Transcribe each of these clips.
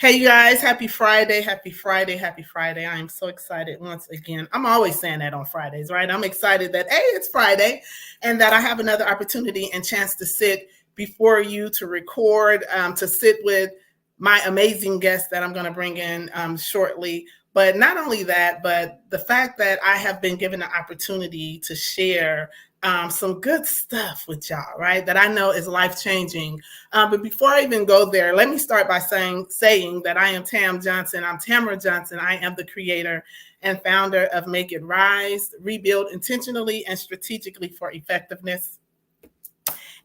Hey, you guys, happy Friday, happy Friday, happy Friday. I am so excited once again. I'm always saying that on Fridays, right? I'm excited that, hey, it's Friday and that I have another opportunity and chance to sit before you to record, to sit with my amazing guest that I'm going to bring in shortly. But not only that, but the fact that I have been given the opportunity to share some good stuff with y'all, right? That I know is life changing. But before I even go there, let me start by saying that I am Tam Johnson. I'm Tamara Johnson. I am the creator and founder of Make It Rise, Rebuild Intentionally and Strategically for Effectiveness.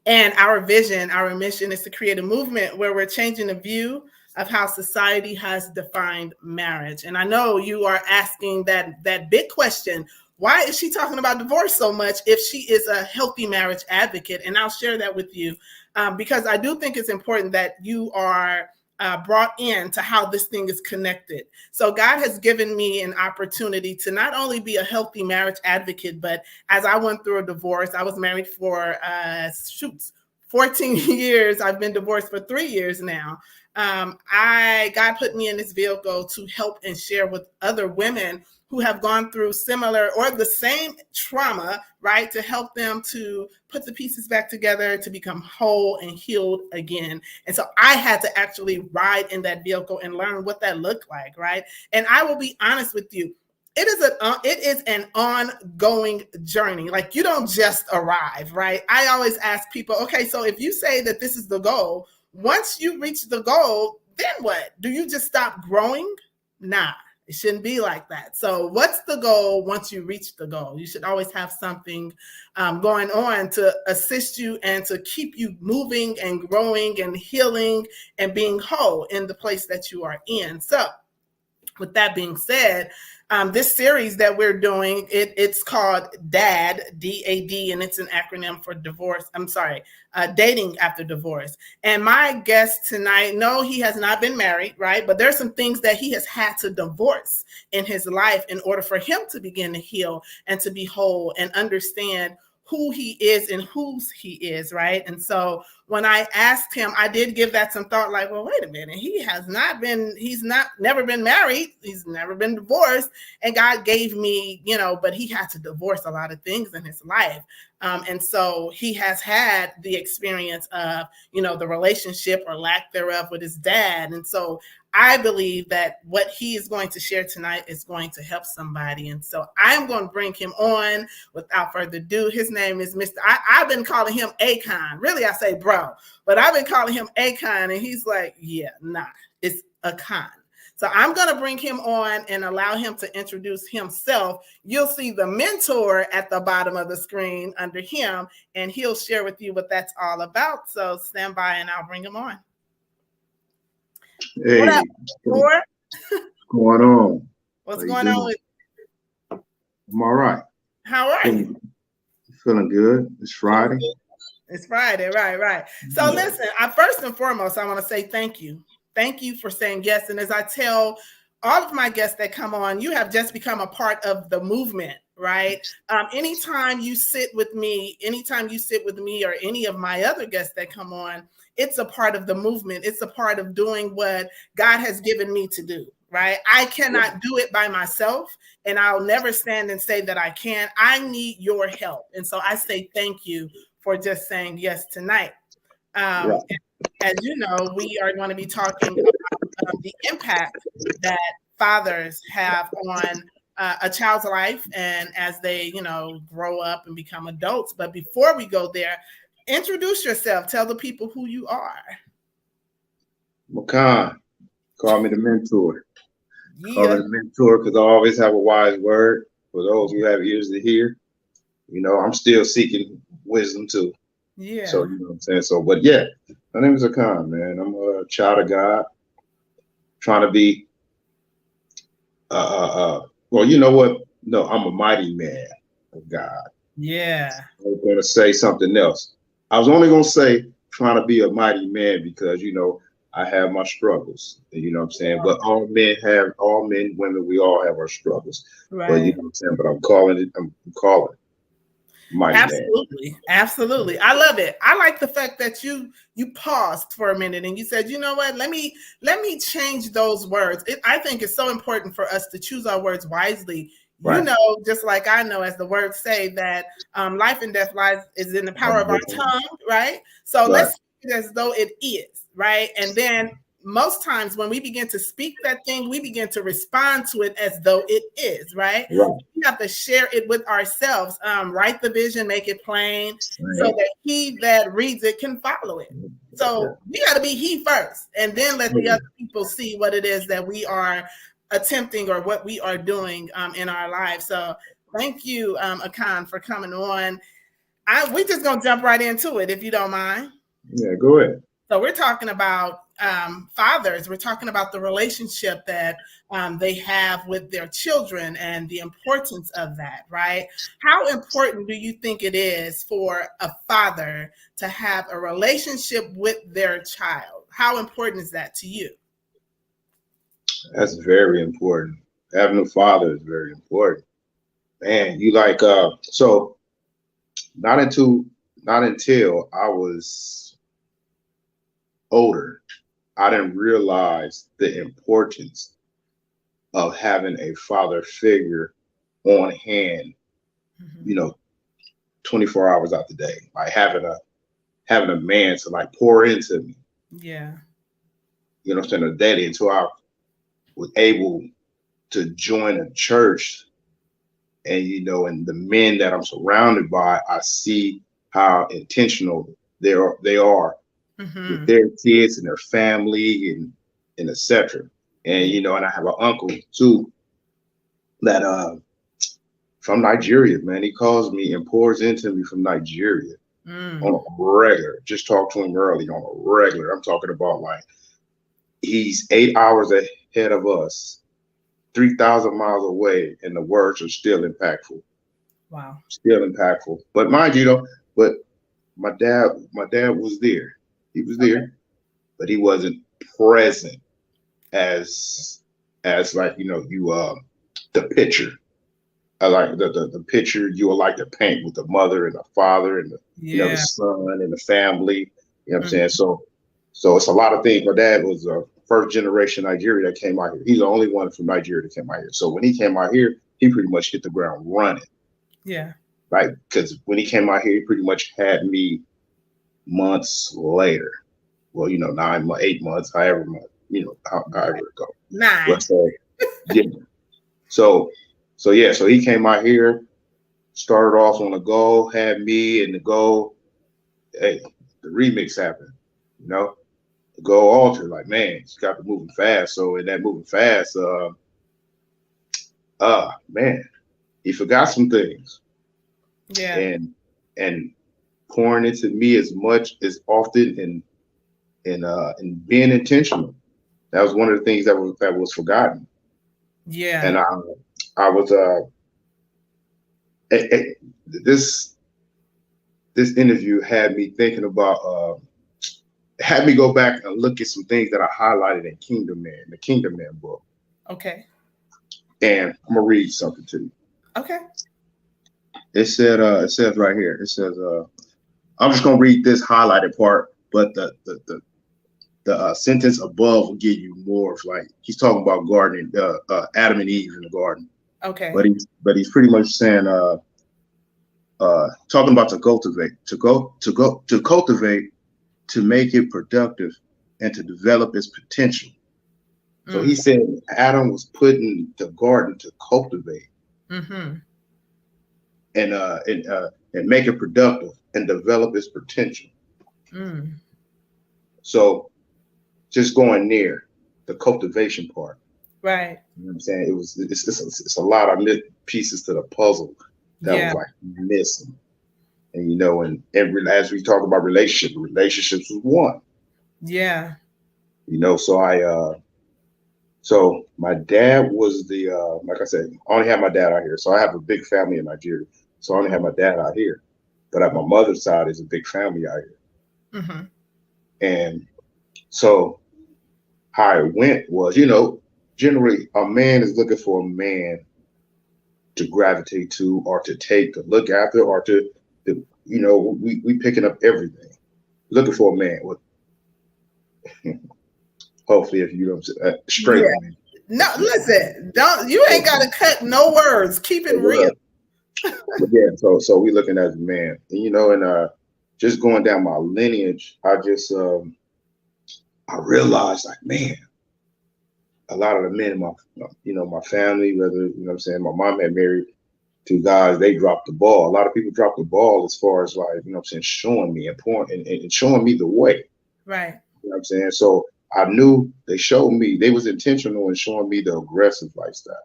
And our vision, our mission is to create a movement where we're changing the view of how society has defined marriage. And I know you are asking that big question, why is she talking about divorce so much if she is a healthy marriage advocate? And I'll share that with you because I do think it's important that you are brought in to how this thing is connected. So God has given me an opportunity to not only be a healthy marriage advocate, but as I went through a divorce, I was married for 14 years. I've been divorced for 3 years now. God put me in this vehicle to help and share with other women who have gone through similar or the same trauma, right? To help them to put the pieces back together, to become whole and healed again. And so I had to actually ride in that vehicle and learn what that looked like, right? And I will be honest with you, it is an ongoing journey. Like you don't just arrive, right? I always ask people, okay, so if you say that this is the goal, once you reach the goal, then what? Do you just stop growing? Nah. It shouldn't be like that. So what's the goal once you reach the goal? You should always have something going on to assist you and to keep you moving and growing and healing and being whole in the place that you are in. So with that being said, this series that we're doing, it's called D.A.D, D-A-D, and it's an acronym for divorce. Dating after divorce. And my guest tonight, no, he has not been married, right? But there's some things that he has had to divorce in his life in order for him to begin to heal and to be whole and understand who he is and whose he is, right? And so when I asked him, I did give that some thought, like, well, wait a minute, he's never been married, he's never been divorced, and God gave me, but he had to divorce a lot of things in his life. And so he has had the experience of, the relationship or lack thereof with his dad. And so I believe that what he is going to share tonight is going to help somebody. And so I'm going to bring him on without further ado. His name is Mr. I've been calling him Akon. Really, I say bro, but I've been calling him Akon. And he's like, yeah, nah, it's Akon. So I'm going to bring him on and allow him to introduce himself. You'll see the mentor at the bottom of the screen under him, and he'll share with you what that's all about. So stand by and I'll bring him on. Hey, what up, what's going on? What's going on with you? I'm all right. How are you? Feeling good. It's Friday. It's Friday, right. So listen, first and foremost, I want to say thank you. Thank you for saying yes. And as I tell all of my guests that come on, you have just become a part of the movement, right? Anytime you sit with me or any of my other guests that come on, it's a part of the movement. It's a part of doing what God has given me to do, right? I cannot do it by myself, and I'll never stand and say that I can. I need your help. And so I say thank you for just saying yes tonight. As you know, we are going to be talking about the impact that fathers have on a child's life and as they, grow up and become adults. But before we go there, introduce yourself. Tell the people who you are. Makan, call me the mentor. Yeah. Call me the mentor because I always have a wise word for those who have ears to hear. I'm still seeking wisdom too. Yeah. So, you know what I'm saying? So, but yeah, my name is Akon, man. I'm a child of God, trying to be, well, you know what? No, I'm a mighty man of God. Yeah. I was going to say something else. I was only going to say trying to be a mighty man because, I have my struggles, you know what I'm saying? But all men, women, we all have our struggles. Right. But you know what I'm saying? But I'm calling it. mighty man. Absolutely. I love it. I like the fact that you paused for a minute and you said, you know what, let me change those words. I think it's so important for us to choose our words wisely. Right. You know, just like I know, as the words say, that life and death lies is in the power of our tongue, right? So let's speak it as though it is, right? And then most times when we begin to speak that thing, we begin to respond to it as though it is, right? We have to share it with ourselves. Write the vision, make it plain, so that he that reads it can follow it. So we got to be he first, and then let the other people see what it is that we are attempting or what we are doing in our lives. So thank you, Akan, for coming on. We're just going to jump right into it, if you don't mind. Yeah, go ahead. So we're talking about fathers. We're talking about the relationship that they have with their children and the importance of that, right? How important do you think it is for a father to have a relationship with their child? How important is that to you? That's very important. Having a father is very important. Man, you like so not until I was older, I didn't realize the importance of having a father figure on hand, 24 hours out the day. Like having a man to like pour into me. Yeah. You know what I'm saying? A daddy until I was able to join a church, and and the men that I'm surrounded by, I see how intentional they are with their kids and their family and etc. And and I have an uncle too that from Nigeria, man. He calls me and pours into me from Nigeria on a regular. Just talked to him early on a regular. I'm talking about like he's 8 hours ahead of us, 3,000 miles away, and the words are still impactful. Wow. Still impactful. But mind you, but my dad was there. He was there, but he wasn't present as like, the picture. I like the picture you would like to paint with the mother and the father and the the son and the family. You know what I'm saying? So it's a lot of things. My dad was a first generation Nigerian that came out here. He's the only one from Nigeria that came out here. So when he came out here, he pretty much hit the ground running. Yeah. Right. Because when he came out here, he pretty much had me months later. Well, 8 months, however much, however it goes. 9. But, yeah. So he came out here, started off on a goal, had me in the goal. Hey, the remix happened, the goal altered. Like, man, it's got to moving fast. So in that moving fast, man, he forgot some things. Yeah. And pouring into me as much as often and being intentional. That was one of the things that was forgotten. Yeah. And I was this interview had me thinking about had me go back and look at some things that I highlighted in the Kingdom Man book. Okay. And I'm gonna read something to you. Okay. It says right here. It says I'm just gonna read this highlighted part, but the sentence above will give you more of like he's talking about gardening, Adam and Eve in the garden. Okay. But he's pretty much saying talking about to cultivate, to make it productive and to develop its potential. So he said Adam was put in the garden to cultivate and make it productive and develop its potential. So just going near the cultivation part. Right. You know what I'm saying? It's a lot of pieces to the puzzle that was like missing. And and as we talk about relationships was one. Yeah. So my dad was the like I said, I only have my dad out here. So I have a big family in Nigeria. So I only have my dad out here. But at my mother's side is a big family out here. And so how it went was, generally a man is looking for a man to gravitate to or to take, to look after, or to you know, we picking up everything, looking for a man with hopefully if you know straight Yeah. man. No, listen, you ain't gotta cut no words. Keep it real. But yeah, so we looking at the man, and you know, and just going down my lineage, I realized like, man, a lot of the men in my my family, whether you know what I'm saying, my mom had married two guys, they dropped the ball. A lot of people dropped the ball as far as like, you know what I'm saying, showing me and pouring and showing me the way. Right. You know what I'm saying? So I knew they showed me, they was intentional in showing me the aggressive lifestyle.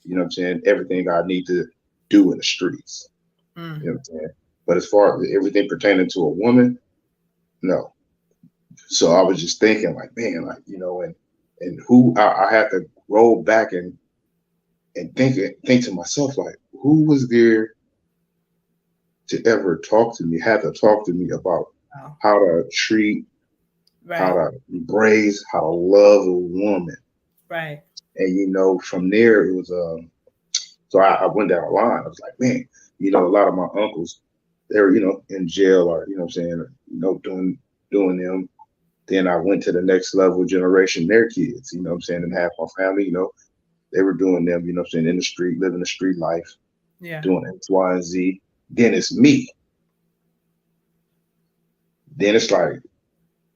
You know what I'm saying? Everything I need to do in the streets. You know what I'm saying? But as far as everything pertaining to a woman, no. So I was just thinking like, man, like, you know, and who I had to roll back and think to myself, like, who was there to ever talk to me, had to talk to me about how to treat, how Right. to embrace, how to love a woman. Right. And you know, from there it was so I went down the line. I was like, man, you know, a lot of my uncles, they were, you know, in jail or, you know what I'm saying, you know, doing them. Then I went to the next level generation, their kids, you know what I'm saying, and half my family, you know, they were doing them, you know what I'm saying, in the street, living the street life, Yeah. doing X, Y, and Z. Then it's me. Then it's like,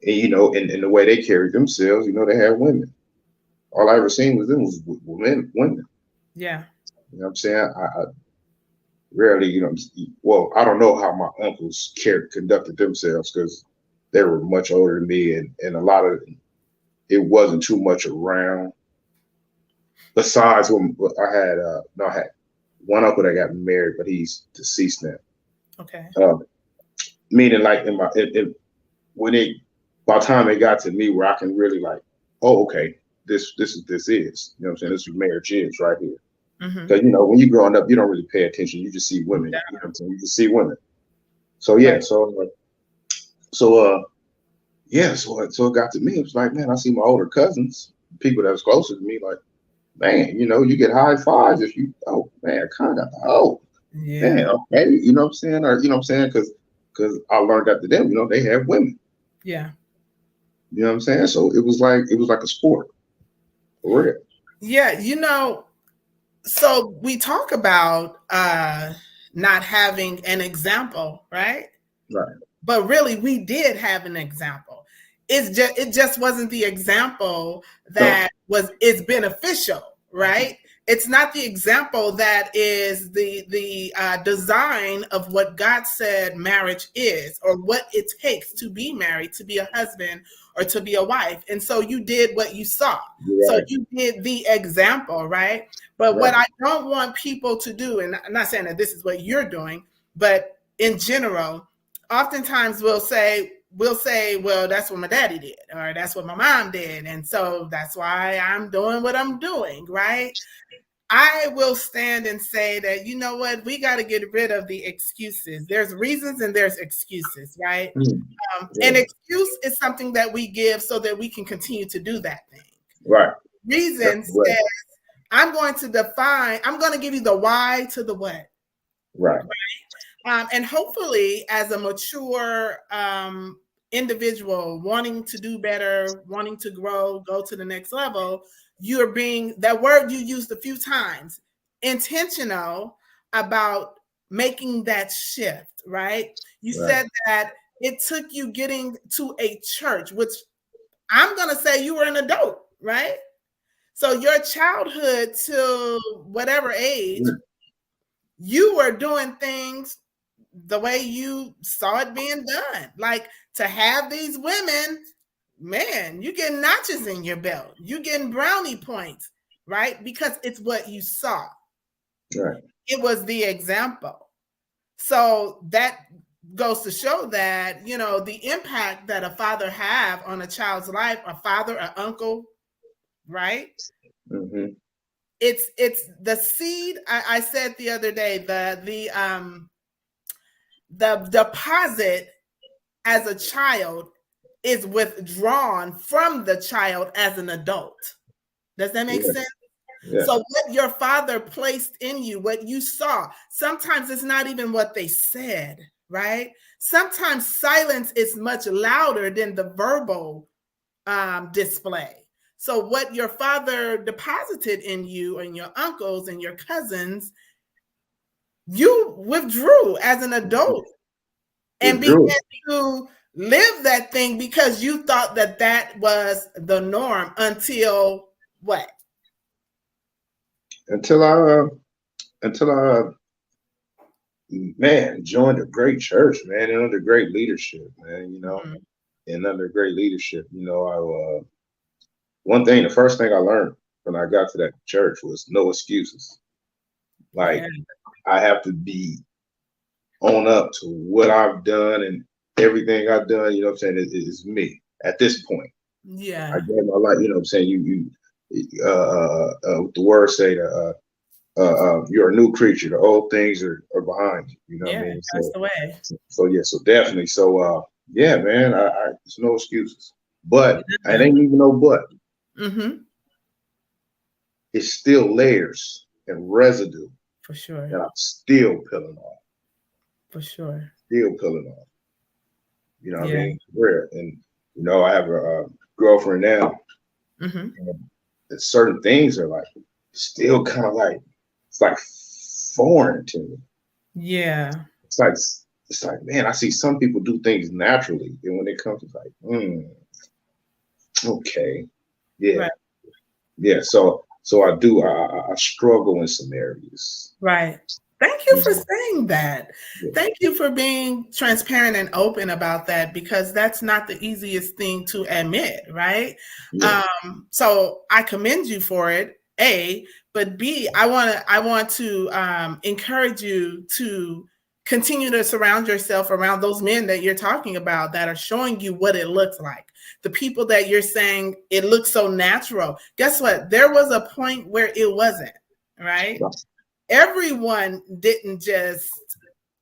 and, you know, and the way they carried themselves, you know, they had women. All I ever seen was them was women. Yeah. You know what I'm saying? I rarely, you know, well, I don't know how my uncles conducted themselves because they were much older than me, and a lot of it wasn't too much around. Besides, when I had, no, I had one uncle that got married, but he's deceased now. Okay. Meaning, like in my, when it, by the time it got to me, where I can really like, oh, okay, this is, you know what I'm saying? This is marriage is right here. Because you know, when you're growing up, you don't really pay attention. You just see women. You know what I'm saying? You just see women. So yeah, Right. so it got to me. It was like, man, I see my older cousins, people that was closer to me, like, man, you know, you get high fives if you, oh man, I kind of got the man, Yeah. okay, you know what I'm saying, or you know what I'm saying, because I learned after them, you know, they have women. Yeah. You know what I'm saying? So it was like a sport, for real. Yeah. You know, so we talk about not having an example, right? Right. But really we did have an example. It just wasn't the example No. that is beneficial, right? It's not the example that is the design of what God said marriage is, or what it takes to be married, to be a husband, or to be a wife. And so you did what you saw. So Right. you did the example, right? But what Right. I don't want people to do, and I'm not saying that this is what you're doing, but in general, oftentimes we'll say, well, that's what my daddy did, or that's what my mom did, and so that's why I'm doing what I'm doing, right? I will stand and say that, you know what, we got to get rid of the excuses. There's reasons and there's excuses, right? An Yeah. excuse is something that we give so that we can continue to do that thing. Right. That's Reason correct. says, I'm going to give you the why to the what. Right. And hopefully, as a mature individual wanting to do better, wanting to grow, go to the next level, you're being, that word you used a few times, intentional about making that shift, right? You Right. said that it took you getting to a church, which I'm going to say you were an adult, right? So your childhood to whatever age, you were doing things the way you saw it being done. Like, to have these women, man, you getting notches in your belt. You getting brownie points, right? Because it's what you saw. Right. It was the example. So that goes to show that, you know, the impact that a father have on a child's life, a father, an uncle, right? Mm-hmm. It's the seed. I said the other day, the deposit as a child is withdrawn from the child as an adult. Does that make Yeah. sense? Yeah. So what your father placed in you, what you saw, sometimes it's not even what they said, right? Sometimes silence is much louder than the verbal display. So what your father deposited in you and your uncles and your cousins, you withdrew as an adult and began Withdrew to live that thing because you thought that that was the norm until what? until I man joined a great church, man, and under great leadership, man. Mm-hmm. And under great leadership, I one thing, the first thing I learned when I got to that church was no excuses. Like Yeah. I have to be own up to what I've done and everything I've done. You know what I'm saying? It's me at this point. I Yeah. gave my life. You know what I'm saying? What the word say, you're a new creature. The old things are behind you. You know what I Yeah. mean? That's the way. So yeah, so definitely. So yeah, man, there's no excuses. But it ain't even no but. Mm-hmm. It's still layers and residue For sure. that I'm still peeling off. For sure. Still peeling off. You know what I Yeah. mean? Rare. And I have a girlfriend now, Mm-hmm. and certain things are like still kind of like it's like foreign to me. Yeah. It's like man, I see some people do things naturally, and when it comes to like, okay, yeah, Right. yeah. So I do. I struggle in some areas. Right. Thank you for Mhm. saying that. Yeah. Thank you for being transparent and open about that because that's not the easiest thing to admit, right? Yeah. So I commend you for it, A, but B, I want to encourage you to continue to surround yourself around those men that you're talking about that are showing you what it looks like. The people that you're saying it looks so natural. Guess what? There was a point where it wasn't, right? Everyone didn't just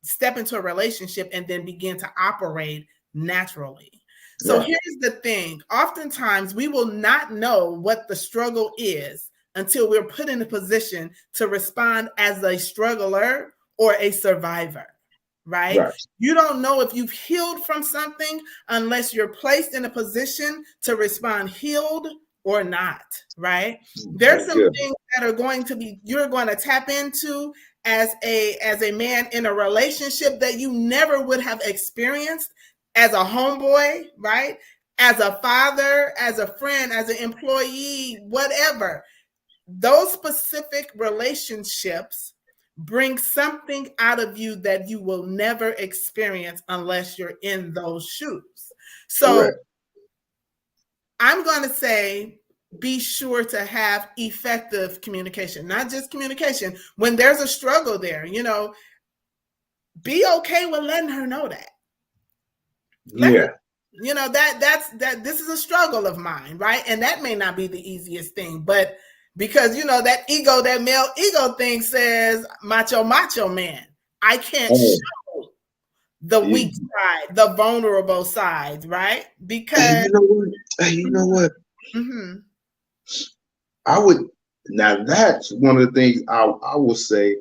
step into a relationship and then begin to operate naturally. So Right. here's the thing. Oftentimes we will not know what the struggle is until we're put in a position to respond as a struggler or a survivor, right? Right. You don't know if you've healed from something unless you're placed in a position to respond healed or not, right? There's That's some good. things that are going to be you're going to tap into as a man in a relationship that you never would have experienced as a homeboy, right? As a father, as a friend, as an employee, whatever. Those specific relationships bring something out of you that you will never experience unless you're in those shoes. So Correct. I'm going to say be sure to have effective communication, not just communication. When there's a struggle there, be okay with letting her know that. Let her, Yeah. that this is a struggle of mine, right? And that may not be the easiest thing, but because that ego, that male ego thing says macho man. I can't Oh, show the weak you, side, the vulnerable side, right? hey, Because you know what? Hey, you know what? Mhm. I would now that's one of the things I will say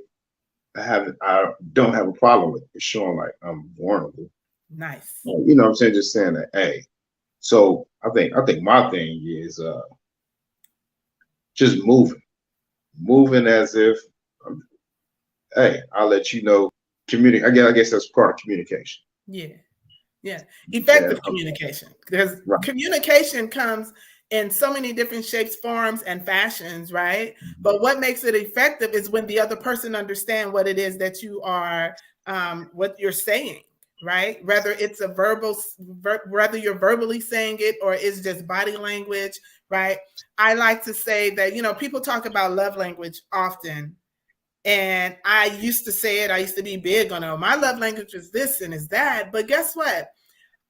I don't have a problem with is showing like I'm vulnerable. Nice. You know what I'm saying? Just saying that, hey. So I think my thing is just moving as if hey, I'll let you know. Communicate. I guess that's part of communication. Yeah. Yeah. And Effective communication. Because right, communication comes in so many different shapes, forms, and fashions, right? But what makes it effective is when the other person understands what it is that you are, what you're saying, right? Whether it's whether you're verbally saying it or it's just body language, right? I like to say that, people talk about love language often. And I used to say it, I used to be big on, my love language is this and is that. But guess what?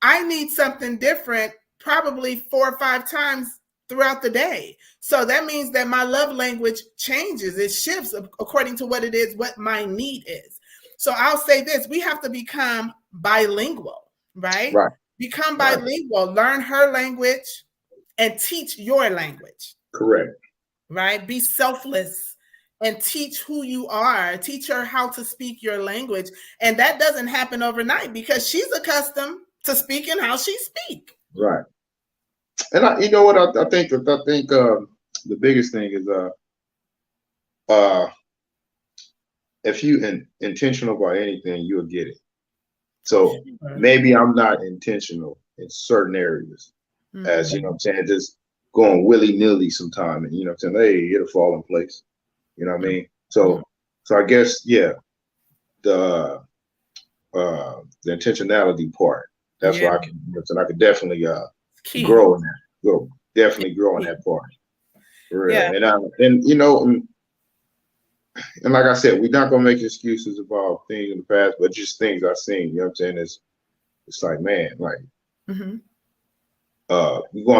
I need something different probably 4 or 5 times throughout the day. So that means that my love language changes, it shifts according to what it is, what my need is. So I'll say this, we have to become bilingual, right? right, Become right. bilingual, learn her language and teach your language, Correct. right? Be selfless and teach who you are, teach her how to speak your language. And that doesn't happen overnight because she's accustomed to speaking how she speak. Right. And you know what I think the biggest thing is uh if you intentional about anything, you'll get it. So maybe I'm not intentional in certain areas, as you know what I'm saying, just going willy-nilly sometime, and you know what I'm saying, hey, it'll fall in place. You know what I mean? So I guess, yeah, the intentionality part, that's why I can, you know, so I could definitely grow in that, definitely grow in that part. For real. And you know, and like I said, we're not gonna make excuses about things in the past, but just things I've seen. You know what I'm saying? It's like, man, like going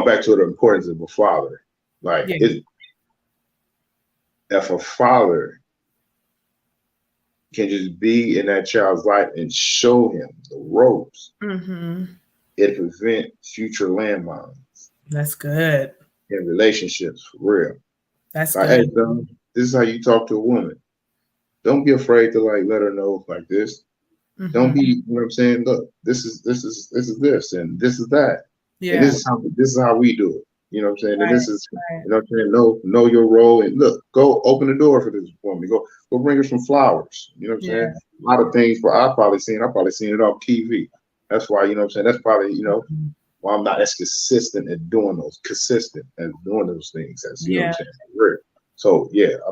back to the importance of a father. Like, if a father can just be in that child's life and show him the ropes, it prevents future landmines. That's good. In relationships, for real. That's like, good. hey, son, this is how you talk to a woman. Don't be afraid to like let her know like this. Don't be, you know what I'm saying? Look, this is this, and this is that. Yeah. And this is how we do it. You know what I'm saying? And this is, you know what I'm saying? Know your role, and look, go open the door for this woman. Go bring her some flowers. You know what I'm saying? A lot of things I've probably seen it off TV. That's why, you know what I'm saying? That's probably, you know, why I'm not as consistent at doing those things as, you know what I'm saying? So yeah, I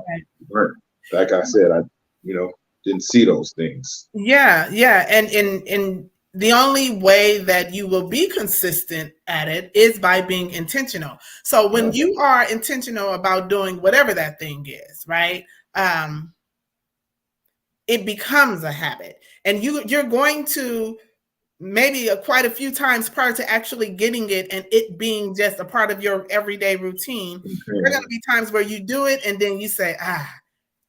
learned. Like I said, I, you know, didn't see those things. Yeah. And the only way that you will be consistent at it is by being intentional. So when you are intentional about doing whatever that thing is, right? It becomes a habit, and you're going to maybe quite a few times prior to actually getting it and it being just a part of your everyday routine. There are going to be times where you do it and then you say,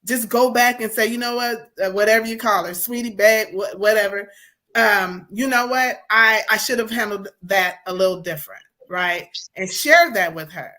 just go back and say, you know what, whatever you call her, sweetie, babe, whatever. You know what, I should have handled that a little different, right? And share that with her.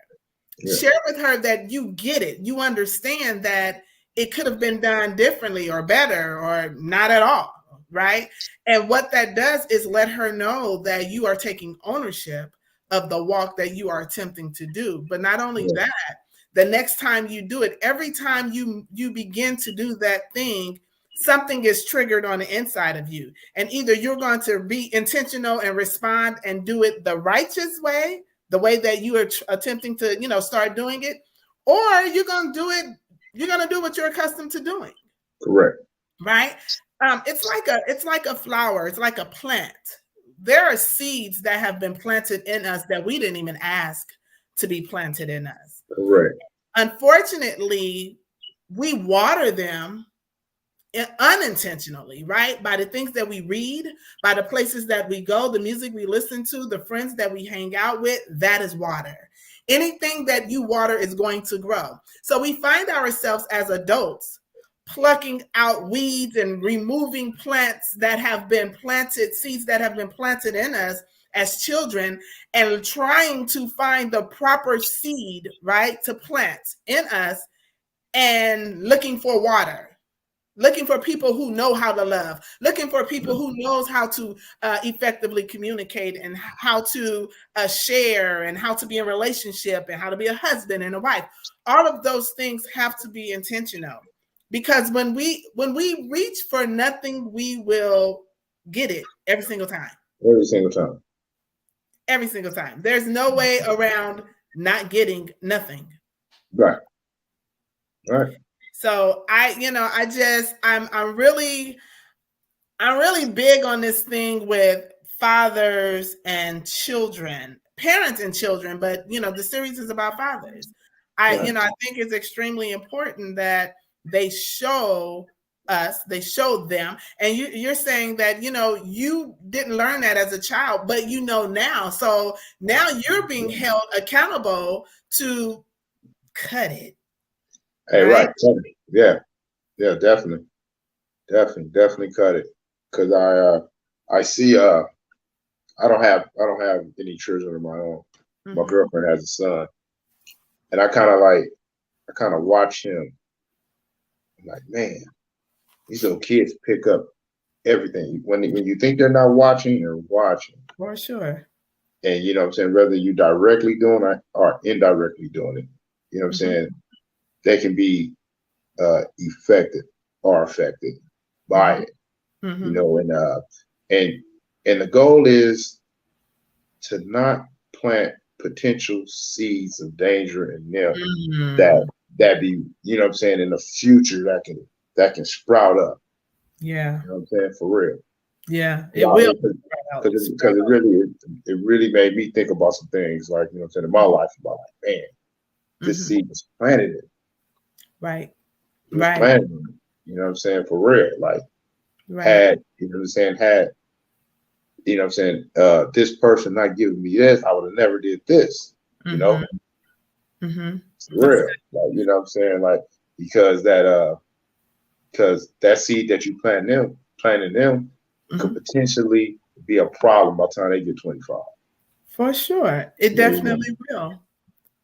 Share with her that you get it. You understand that it could have been done differently or better or not at all, right? And what that does is let her know that you are taking ownership of the walk that you are attempting to do. But not only that, the next time you do it, every time you begin to do that thing, something is triggered on the inside of you. And either you're going to be intentional and respond and do it the righteous way, the way that you are attempting to, you know, start doing it, or you're going to do it, you're going to do what you're accustomed to doing. Correct. Right? It's like a flower. It's like a plant. There are seeds that have been planted in us that we didn't even ask to be planted in us. Correct. Unfortunately, we water them unintentionally, right? By the things that we read, by the places that we go, the music we listen to, the friends that we hang out with, that is water. Anything that you water is going to grow. So we find ourselves as adults plucking out weeds and removing plants that have been planted, seeds that have been planted in us as children, and trying to find the proper seed, right, to plant in us, and looking for water, looking for people who know how to love, looking for people who knows how to effectively communicate and how to share and how to be in relationship and how to be a husband and a wife. All of those things have to be intentional, because when we reach for nothing, we will get it every single time. Every single time. Every single time. There's no way around not getting nothing. Right. Right. So I'm really big on this thing with fathers and children, parents and children, but you know, the series is about fathers. I think it's extremely important that they show them. And you're saying that, you know, you didn't learn that as a child, but you know now. So now you're being held accountable to cut it. Hey, right. Yeah, definitely cut it. Because I see I don't have any children of my own. My girlfriend has a son, and I kind of watch him I'm like, man, these little kids pick up everything. When you think they're not watching, they're watching. For sure. And you know what I'm saying, whether you directly doing it or indirectly doing it, you know what I'm Mm-hmm. saying, they can be affected or affected by Mm-hmm. it. You Mm-hmm. know, and and the goal is to not plant potential seeds of danger in them that Mm-hmm. be, you know what I'm saying, in the future that can sprout up. Yeah. You know what I'm saying? For real. Yeah. It Wow, will because sprout it out. really made me think about some things, like, you know what I'm saying, in my life, about like, man, this Mm-hmm. seed was planted in. Right. It was Right. planted in. You know what I'm saying? For real. Like, Right. had, you know what I'm saying, you know what I'm saying, this person not giving me this, I would have never did this. You know? Mm-hmm. Mm-hmm. It's That's real. Like, you know what I'm saying? Like, because that seed that you planting them good. could Mm-hmm. potentially be a problem by the time they get 25. For sure. It You know, definitely will.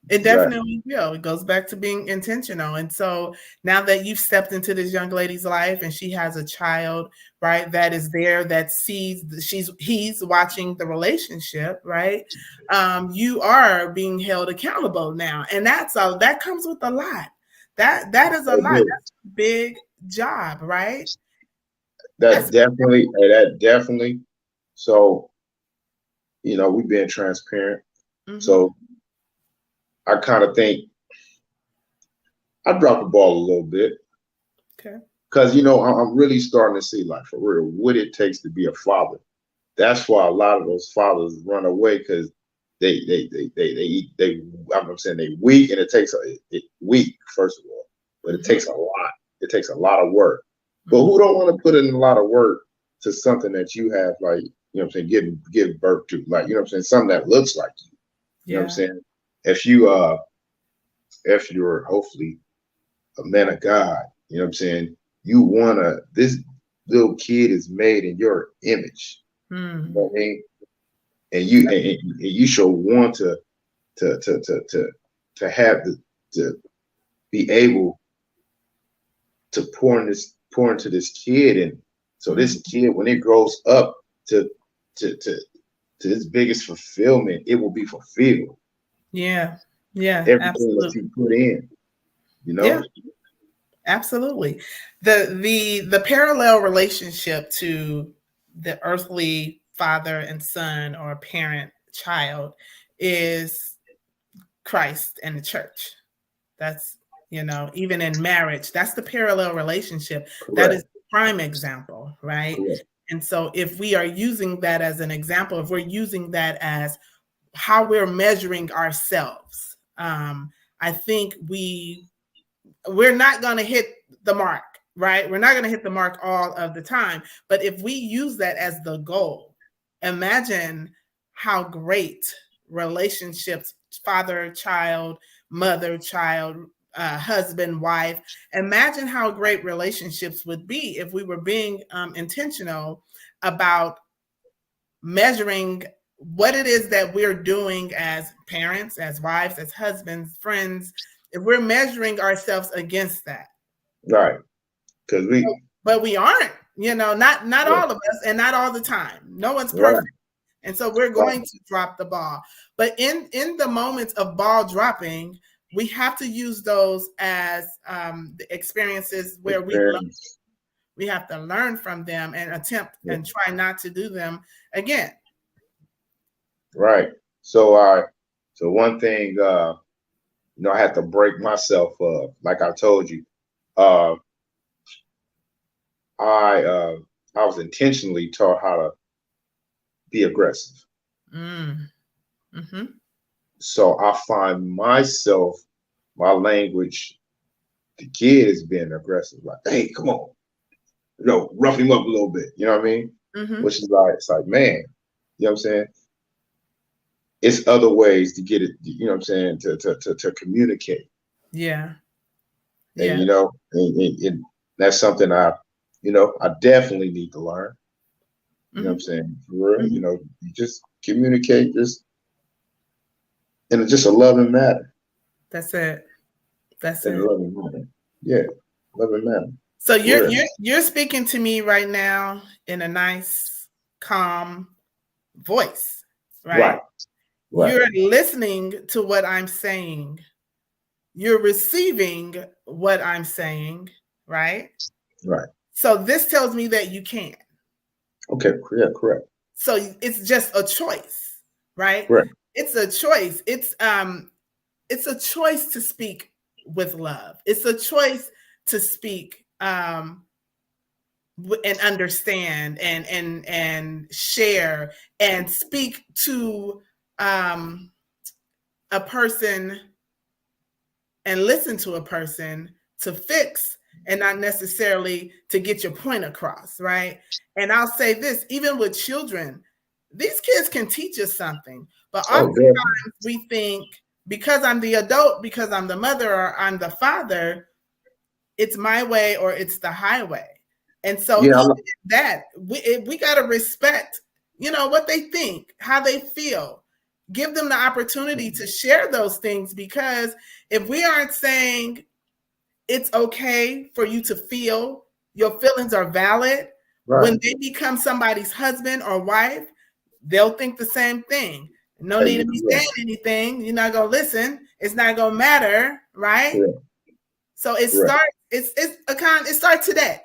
It exactly. definitely will. It goes back to being intentional. And so now that you've stepped into this young lady's life and she has a child, right, that is there, that sees he's watching the relationship, right? You are being held accountable now. And that comes with a lot. That is a They lot. do. That's a big job, right? That That's definitely, that definitely. So, you know, we've been transparent. mm-hmm. So I kind of think I dropped the ball a little bit Okay. because, you know, I'm really starting to see, like, for real, what it takes to be a father. That's why a lot of those fathers run away, because they I'm saying they weak, and it takes weak, first of all, but it Mm-hmm. takes a lot. It takes a lot of work. But Mm-hmm. who don't want to put in a lot of work to something that you have, like, you know what I'm saying, give birth to, like, you know what I'm saying, something that looks like you. You know what I'm Yeah. saying? If you're hopefully a man of God, you know what I'm saying, you wanna this little kid is made in your image. You know Mm. what I mean? And you should want to to to to to have to be able to pour into this kid, and so Mm. this kid, when it grows up to to to to its biggest fulfillment, it will be fulfilled. Yeah. Yeah. Everything that Absolutely. you put in, you Yeah. know. Absolutely. The parallel relationship to the earthly father and son or parent child is Christ and the church. That's, even in marriage, that's the parallel relationship. That is Correct. the prime example, right? Correct. And so if we are using that as an example, if we're using that as how we're measuring ourselves, I think we're not going to hit the mark, right? We're not going to hit the mark all of the time. But if we use that as the goal, imagine how great relationships, father, child, mother, child, husband, wife, imagine how great relationships would be if we were being intentional about measuring what it is that we're doing as parents, as wives, as husbands, friends, if we're measuring ourselves against that. Right. Because But we aren't, not yeah, all of us and not all the time. No one's right, perfect. And so we're right. going to drop the ball. But in the moments of ball dropping, we have to use those as the experiences where Experience. we have to learn from them and attempt Yeah. and try not to do them again. Right. So so one thing, I had to break myself up. Like I told you, uh, I uh, I was intentionally taught how to be aggressive. Mm. Mm-hmm. So I find myself, my language, the kid is being aggressive. Like, hey, come on, rough him up a little bit. You know what I mean? Mm-hmm. Which is like, it's like, man, you know what I'm saying? It's other ways to get it. You know what I'm saying? To communicate. Yeah. And Yeah. that's something I definitely need to learn. You know what I'm Mm-hmm. saying? For real, Mm-hmm. you just communicate just in just a loving manner. That's it. That's In a it. loving manner. Yeah. Loving manner. So Real. you're speaking to me right now in a nice, calm voice, right? Right. Right. You're listening to what I'm saying. You're receiving what I'm saying, right? Right. So this tells me that you can. Okay. Yeah. Correct. So it's just a choice, right? Correct. It's a choice. It's a choice to speak with love. It's a choice to speak and understand and share and speak to a person and listen to a person to fix and not necessarily to get your point across, right? And I'll say this, even with children, these kids can teach us something, but Oh, oftentimes definitely. we think because I'm the adult, because I'm the mother or I'm the father, it's my way or it's the highway. And so Yeah. even that, we got to respect, what they think, how they feel, give them the opportunity to share those things, because if we aren't saying it's okay for you to feel, your feelings are valid, Right. when they become somebody's husband or wife, they'll think the same thing. No Hey, need to be saying anything. You're not going to listen. It's not going to matter, right? correct. So it Correct. starts, it starts today.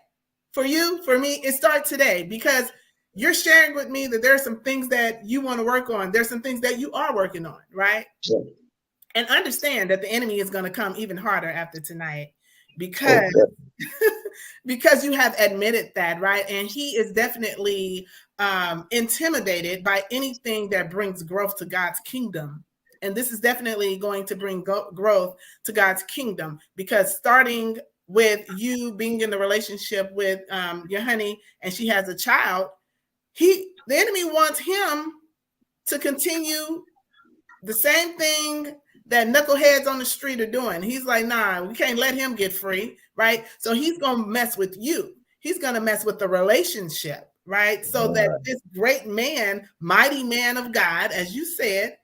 For you, for me, it starts today, because you're sharing with me that there's some things that you want to work on. There's some things that you are working on, right? Yeah. And understand that the enemy is going to come even harder after tonight, Oh, because definitely. because you have admitted that, right? And he is definitely intimidated by anything that brings growth to God's kingdom. And this is definitely going to bring growth to God's kingdom, because starting with you being in the relationship with your honey and she has a child, the enemy wants him to continue the same thing that knuckleheads on the street are doing. He's like, nah, we can't let him get free, right? So he's going to mess with you. He's going to mess with the relationship, right? So that Right. this great man, mighty man of God, as you said,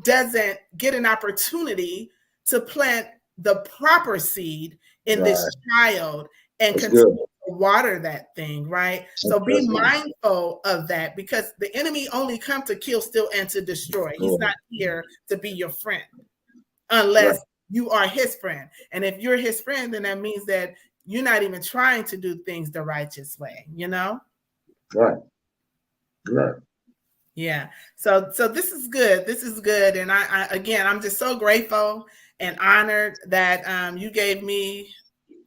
doesn't get an opportunity to plant the proper seed in Right. this child and That's good. continue to water that thing, right? So be That's good. mindful of that, because the enemy only comes to kill, steal, and to destroy. He's not here to be your friend unless Right. you are his friend. And if you're his friend, then that means that you're not even trying to do things the righteous way, Right. Right. Yeah. So this is good. This is good. And I again, I'm just so grateful and honored that you gave me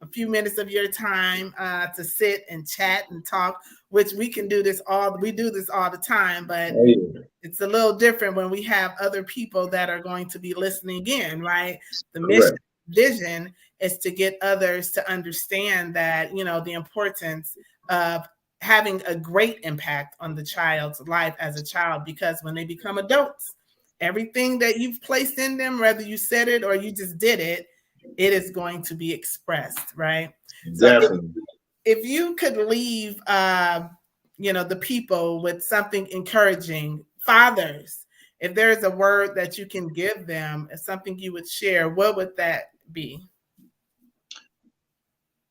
a few minutes of your time to sit and chat and talk, which we do this all the time, but Oh, yeah. it's a little different when we have other people that are going to be listening in, right? The mission, Correct. vision is to get others to understand that, the importance of having a great impact on the child's life as a child, because when they become adults, everything that you've placed in them, whether you said it or you just did it, it is going to be expressed, right? So Definitely. if you could leave the people with something encouraging, fathers, if there's a word that you can give them, something you would share, what would that be?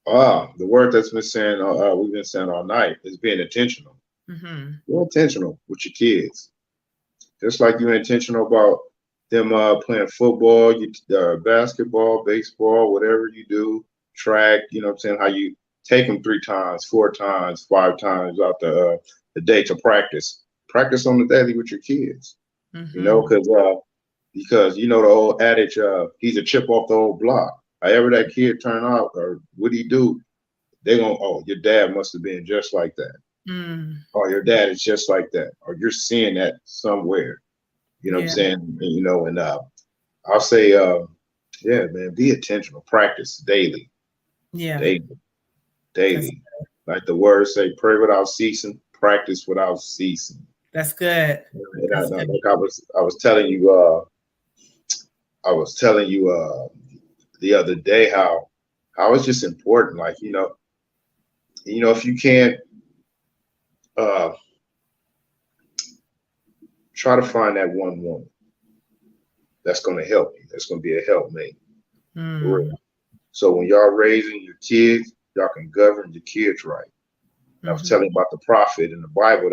The word that's been saying, we've been saying all night is being intentional. Mm-hmm. You're intentional with your kids, just like you're intentional about them playing football, basketball, baseball, whatever you do, track. You know what I'm saying? How you take them 3 times, 4 times, 5 times out the day to practice. Practice on the daily with your kids. Mm-hmm. Because you know the old adage, he's a chip off the old block. However that kid turn out or what he do, they gonna, oh, your dad must have been just like that. Mm. Or your dad is just like that. Or you're seeing that somewhere. You know what I'm Yeah. saying? And I'll say, yeah, man, be intentional. Practice daily, Yeah. daily, That's daily. Like the words say, pray without ceasing, practice without ceasing. that's good. And That's good. like I was telling you the other day how it's just important. Like, if you can't uh, try to find that one woman that's going to help you, that's going to be a helpmate. For Mm. real. So when y'all raising your kids, y'all can govern your kids right. I was telling about the prophet in the Bible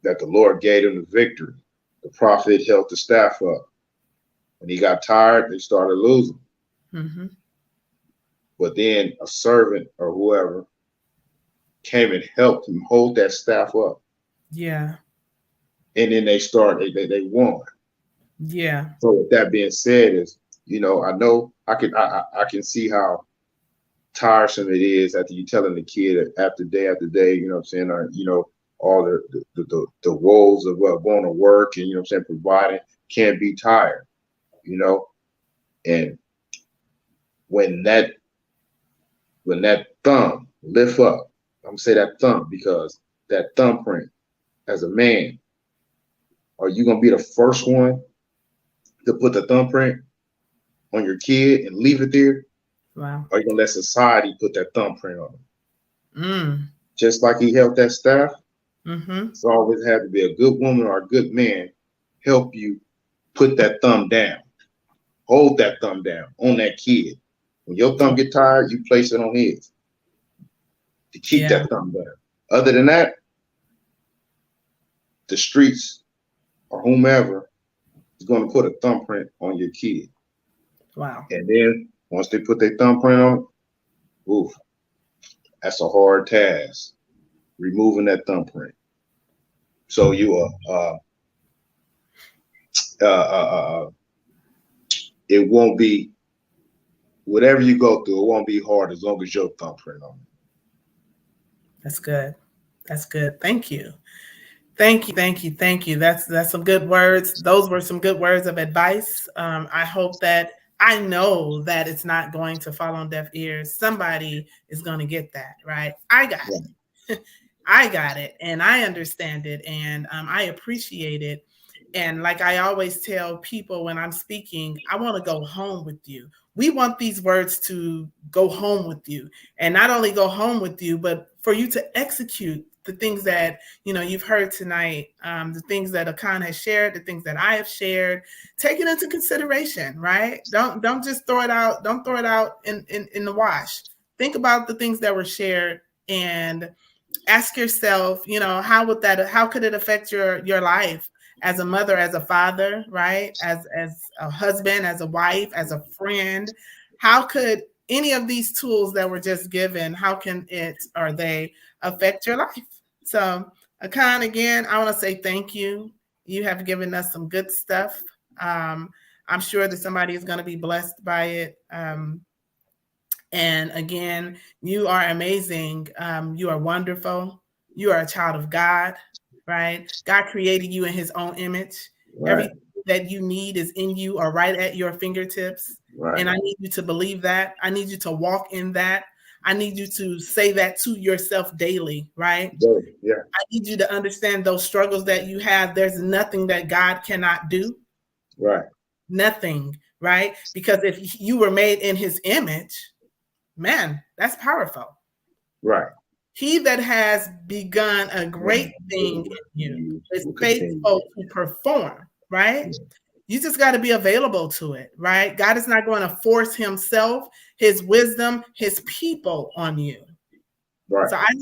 that the Lord gave him the victory. The prophet held the staff up. When he got tired, they started losing. Mm-hmm. But then a servant or whoever came and helped him hold that staff up. Yeah. And then they won. Yeah. So with that being said, I know I can see how tiresome it is after you telling the kid after day, you know what I'm saying, or, all the woes of going to work and, what I'm saying, providing, can't be tired, and when that thumb lift up, I'm gonna say that thumb because that thumbprint as a man, are you gonna be the first one to put the thumbprint on your kid and leave it there? Wow. Or are you gonna let society put that thumbprint on him? Just like he held that staff, Mm-hmm. it's always had to be a good woman or a good man help you put that thumb down. Hold that thumb down on that kid. When your thumb get tired, you place it on his to keep that thumb down. Other than that, the streets or whomever is going to put a thumbprint on your kid. Wow. And then once they put their thumbprint on, oof, that's a hard task, removing that thumbprint. So it won't be, whatever you go through, it won't be hard as long as your thumbprint on it. That's good. That's good. Thank you. Thank you. Thank you. Thank you. That's some good words. Those were some good words of advice. I hope that I know that it's not going to fall on deaf ears. Somebody is going to get that, right? I got it. I got it. And I understand it. And I appreciate it. And like I always tell people when I'm speaking, I want to go home with you. We want these words to go home with you, and not only go home with you, but for you to execute the things that you've heard tonight, the things that Akan has shared, the things that I have shared. Take it into consideration, right? Don't just throw it out. Don't throw it out in the wash. Think about the things that were shared and ask yourself, how could it affect your life as a mother, as a father, right? As a husband, as a wife, as a friend. How could any of these tools that were just given, how can it or they affect your life? So, Akan, again, I want to say thank you. You have given us some good stuff. I'm sure that somebody is going to be blessed by it. And again, you are amazing. You are wonderful. You are a child of God, right? God created you in his own image. Right. Everything that you need is in you or right at your fingertips. Right. And I need you to believe that. I need you to walk in that. I need you to say that to yourself daily, right? Yeah. I need you to understand those struggles that you have. There's nothing that God cannot do. Right. Nothing, right? Because if you were made in his image, man, that's powerful. Right. He that has begun a great thing in you is faithful to perform, right? Yeah. You just got to be available to it, right? God is not going to force himself, his wisdom, his people on you. Right. So I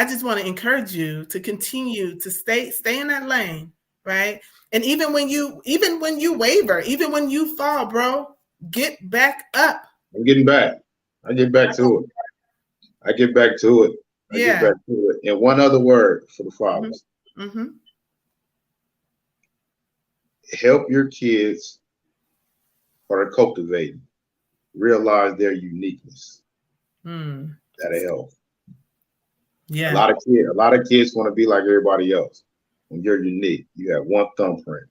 just want to encourage you to continue to stay in that lane, right? And even when you waver, even when you fall, bro, get back up. I'm getting back. I get back to it. I get back to it. Get back to it. And one other word for the fathers. Mm-hmm. Help your kids that are cultivating realize their uniqueness. That'll help. Yeah. A lot of kids want to be like everybody else. When you're unique, you have one thumbprint.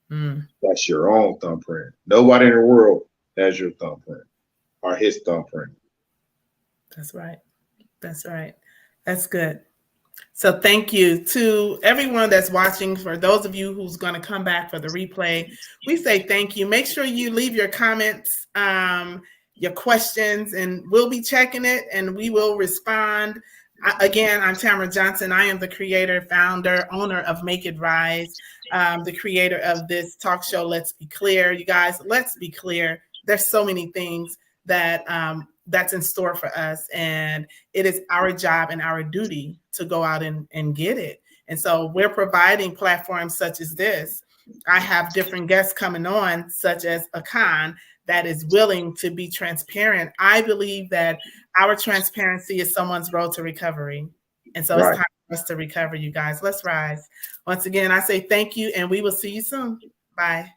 That's your own thumbprint. Nobody in the world has your thumbprint or his thumbprint. That's right. That's right. That's good. So thank you to everyone that's watching. For those of you who's going to come back for the replay, we say thank you. Make sure you leave your comments, your questions, and we'll be checking it and we will respond. Again, I'm Tamara Johnson. I am the creator, founder, owner of Make It Rise, the creator of this talk show, Let's Be Clear. You guys, let's be clear. there's so many things that that's in store for us, and it is our job and our duty to go out and get it. And so we're providing platforms such as this. I have different guests coming on, such as Akan, that is willing to be transparent. I believe that our transparency is someone's road to recovery. And so it's time for us to recover, you guys. Let's rise. Once again, I say thank you, and we will see you soon. Bye.